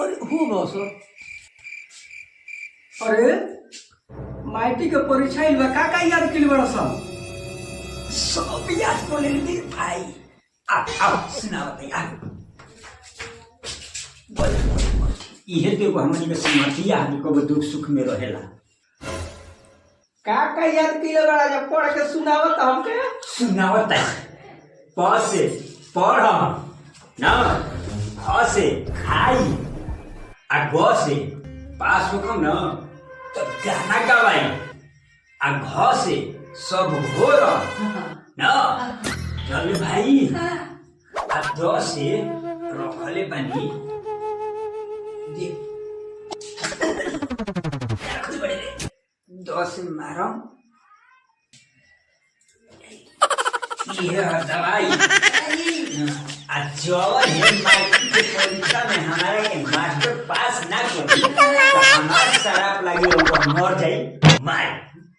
अरे हो बस अरे माइटी के परीक्षा बा का याद कइल बड़ा सन सब याद कर ले भाई आओ सुनाओ यार बोल इहे तो हमनी के समझिया आदमी को दुख सुख में रहेला का याद कइल बड़ा जब पढ़ के सुनावत हमके सुनावत है प से पढ़ ना ख से खाई आ ग से पास होकम न तो गाना गवाई आ घ से सब घोर न चल भाई आ द से रखले बानी दे खुद बड़े द से मारम ये दवाई जवन है मैट्रिक के परीक्षा में हमारे के मास्टर पास ना कर तो हमारे शराब लगी मर जाए मार